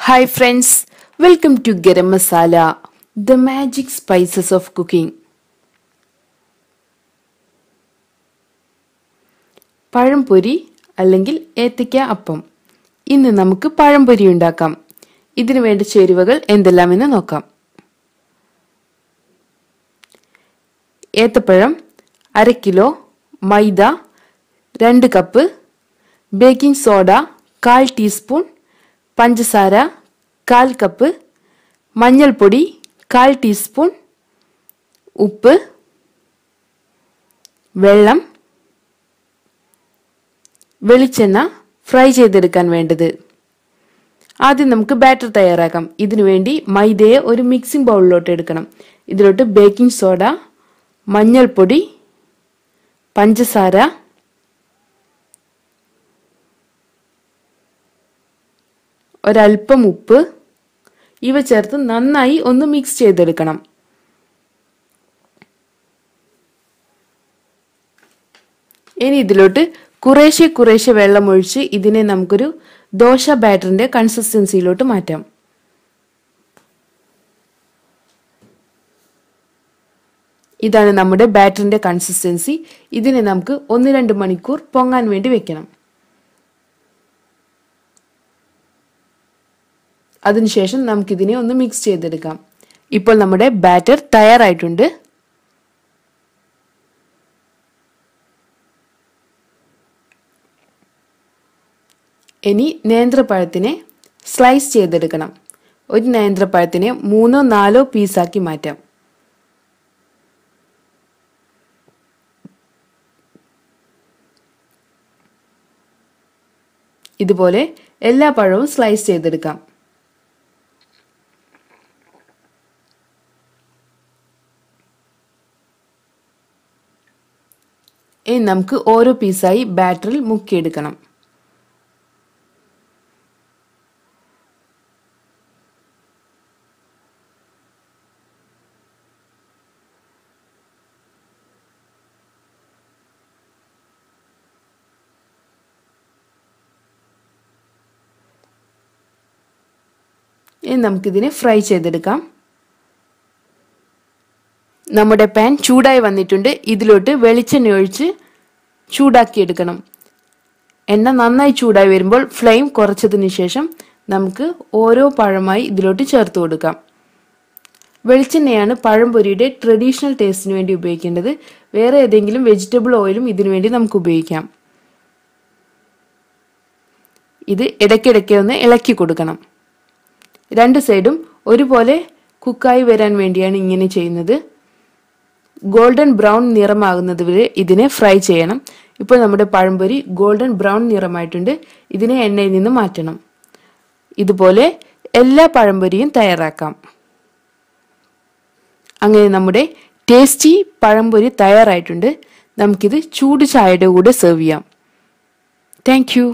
Hi friends, welcome to Garam Masala, the magic spices of cooking. പഴംപൊരി അല്ലെങ്കിൽ ഏത്തയ്ക്ക അപ്പം. ഇന്ന് നമുക്ക് പഴംപൊരി ഉണ്ടാക്കാം. ഇതിനു വേണ്ട ചേരുവകൾ എന്തെല്ലാമെന്ന് നോക്കാം. ഏത്തപ്പഴം 1/2 കിലോ, മൈദ 2 കപ്പ്, ബേക്കിംഗ് സോഡ 1/4 ടീസ്പൂൺ, പഞ്ചസാര 1/4 കപ്പ്, മഞ്ഞൾപ്പൊടി 1/4 ടീസ്പൂൺ, ഉപ്പ്, വെള്ളം, വെളിച്ചെണ്ണ ഫ്രൈ ചെയ്തെടുക്കാൻ വേണ്ടത്. ആദ്യം നമുക്ക് ബാറ്റർ തയ്യാറാക്കാം. ഇതിനുവേണ്ടി മൈദയെ ഒരു മിക്സിംഗ് ബൗളിലോട്ട് എടുക്കണം. ഇതിലോട്ട് ബേക്കിംഗ് സോഡ, മഞ്ഞൾപ്പൊടി, പഞ്ചസാര, ഒരൽപ്പം ഉപ്പ് ഇവ ചേർത്ത് നന്നായി ഒന്ന് മിക്സ് ചെയ്തെടുക്കണം. ഇനി ഇതിലോട്ട് കുറേശ്ശെ വെള്ളം ഒഴിച്ച് ഇതിനെ നമുക്കൊരു ദോശ ബാറ്ററിന്റെ കൺസിസ്റ്റൻസിയിലോട്ട് മാറ്റാം. ഇതാണ് നമ്മുടെ ബാറ്ററിന്റെ കൺസിസ്റ്റൻസി. ഇതിനെ നമുക്ക് 1-2 മണിക്കൂർ പൊങ്ങാൻ വേണ്ടി വെക്കണം. അതിനുശേഷം നമുക്കിതിനെ ഒന്ന് മിക്സ് ചെയ്തെടുക്കാം. ഇപ്പോൾ നമ്മുടെ ബാറ്റർ തയ്യാറായിട്ടുണ്ട്. ഇനി നേന്ത്രപ്പഴത്തിനെ സ്ലൈസ് ചെയ്തെടുക്കണം. ഒരു നേന്ത്രപ്പഴത്തിനെ 3-4 പീസാക്കി മാറ്റാം. ഇതുപോലെ എല്ലാ പഴവും സ്ലൈസ് ചെയ്തെടുക്കാം. ഇനി നമുക്ക് ഓരോ പീസായി ബാറ്ററിൽ മുക്കിയെടുക്കണം. ഇനി നമുക്കിതിനെ ഫ്രൈ ചെയ്തെടുക്കാം. നമ്മുടെ പാൻ ചൂടായി വന്നിട്ടുണ്ട്. ഇതിലോട്ട് വെളിച്ചെണ്ണ ഒഴിച്ച് ചൂടാക്കിയെടുക്കണം. എണ്ണ നന്നായി ചൂടായി വരുമ്പോൾ ഫ്ലെയിം കുറച്ചതിന് ശേഷം നമുക്ക് ഓരോ പഴമായി ഇതിലോട്ട് ചേർത്ത് കൊടുക്കാം. വെളിച്ചെണ്ണയാണ് പഴംപൊരിയുടെ ട്രഡീഷണൽ ടേസ്റ്റിന് വേണ്ടി ഉപയോഗിക്കേണ്ടത്. വേറെ ഏതെങ്കിലും വെജിറ്റബിൾ ഓയിലും ഇതിനു വേണ്ടി നമുക്ക് ഉപയോഗിക്കാം. ഇത് ഇടയ്ക്കിടയ്ക്ക് ഒന്ന് ഇളക്കി കൊടുക്കണം. 2 സൈഡും ഒരുപോലെ കുക്കായി വരാൻ വേണ്ടിയാണ് ഇങ്ങനെ ചെയ്യുന്നത്. ഗോൾഡൻ ബ്രൗൺ നിറമാകുന്നത് വരെ ഇതിനെ ഫ്രൈ ചെയ്യണം. ഇപ്പോൾ നമ്മുടെ പഴംപൊരി ഗോൾഡൻ ബ്രൗൺ നിറമായിട്ടുണ്ട്. ഇതിനെ എണ്ണയിൽ നിന്ന് മാറ്റണം. ഇതുപോലെ എല്ലാ പഴംപൊരിയും തയ്യാറാക്കാം. അങ്ങനെ നമ്മുടെ ടേസ്റ്റി പഴംപൊരി തയ്യാറായിട്ടുണ്ട്. നമുക്കിത് ചൂട് ചായയുടെ കൂടെ സെർവ് ചെയ്യാം. Thank you.